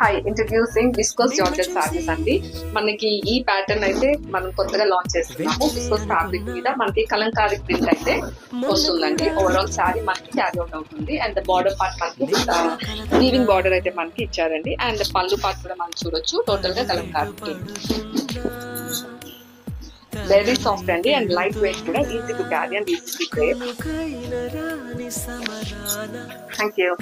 Hi introducing viscose georgette saris అండి. మనకి ఈ ప్యాటర్న్ అయితే మనం కొత్తగా లాంచ్ చేస్తున్నాము. విస్కోస్ ఫ్యాబ్రిక్ మీద మనకి కలంకారీ ప్రింట్ అయితే వస్తుందండి. ఓవరాల్ సారీ మనకి క్యారీ అవుట్ అవుతుంది. అండ్ బార్డర్ పార్ట్ మనకి వీవింగ్ బార్డర్ అయితే మనకి ఇచ్చారండి. అండ్ పళ్ళు పార్ట్ కూడా మనం చూడొచ్చు. టోటల్ గా కలంకారీ ప్రింట్. వెరీ సాఫ్ట్ అండి అండ్ లైట్ వెయిట్ కూడా, easy to carry and easy to wear. Thank you.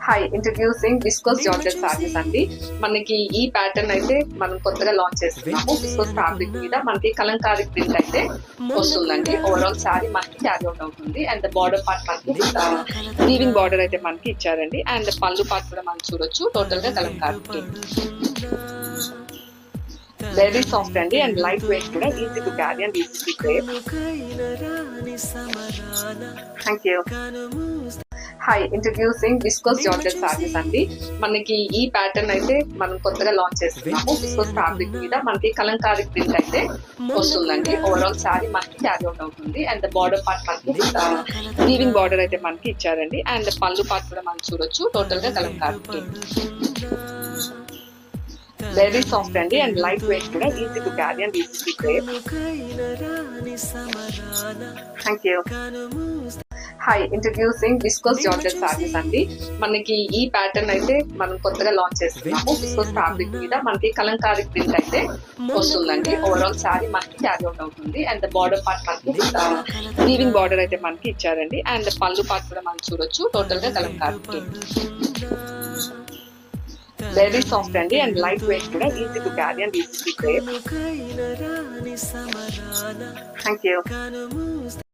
Hi introducing viscose georgette saris అండి. మనకి ఈ ప్యాటర్న్ అయితే మనం కొత్తగా లాంచ్ చేస్తున్నాము. విస్కోస్ ఫ్యాబ్రిక్ మీద మనకి కలంకారీ ప్రింట్ అయితే వస్తుందండి. ఓవరాల్ సారీ మనకి క్యారీ అవుట్ అవుతుంది. అండ్ బార్డర్ పార్ట్ మనకి వీవింగ్ బార్డర్ అయితే మనకి ఇచ్చారండి. అండ్ పళ్ళు పార్ట్ కూడా మనం చూడొచ్చు. టోటల్ గా కలంకారీ ప్రింట్. వెరీ సాఫ్ట్ అండి అండ్ లైట్ వెయిట్ కూడా, easy to carry and easy to wear. Thank you. Hi introducing viscose georgette saris అండి. మనకి ఈ ప్యాటర్న్ అయితే మనం కొత్తగా లాంచ్ చేస్తున్నాము. విస్కోస్ ఫ్యాబ్రిక్ మీద మనకి కలంకారీ ప్రింట్ అయితే వస్తుందండి. ఓవరాల్ సారీ మనకి క్యారీ అవుట్ అవుతుంది. అండ్ బార్డర్ పార్ట్ మనకి వీవింగ్ బార్డర్ అయితే మనకి ఇచ్చారండి. అండ్ పళ్ళు పార్ట్ కూడా మనం చూడొచ్చు. టోటల్ గా కలంకారీ ప్రింట్. వెరీ సాఫ్ట్ అండి అండ్ లైట్ వెయిట్ కూడా, easy to carry and easy to wear. Thank you. Hi introducing viscose georgette saris అండి. మనకి ఈ ప్యాటర్న్ అయితే మనం కొత్తగా లాంచ్ చేస్తున్నాము. విస్కోస్ ఫ్యాబ్రిక్ మీద మనకి కలంకారీ ప్రింట్ అయితే వస్తుందండి. ఓవరాల్ సారీ మనకి క్యారీ అవుట్ అవుతుంది. అండ్ బార్డర్ పార్ట్ మనకి వీవింగ్ బార్డర్ అయితే మనకి ఇచ్చారండి. అండ్ పళ్ళు పార్ట్ కూడా మనం చూడొచ్చు. టోటల్ గా కలంకారీ ప్రింట్. వెరీ సాఫ్ట్ అండి అండ్ లైట్ వెయిట్ కూడా, easy to carry and easy to wear. Thank you.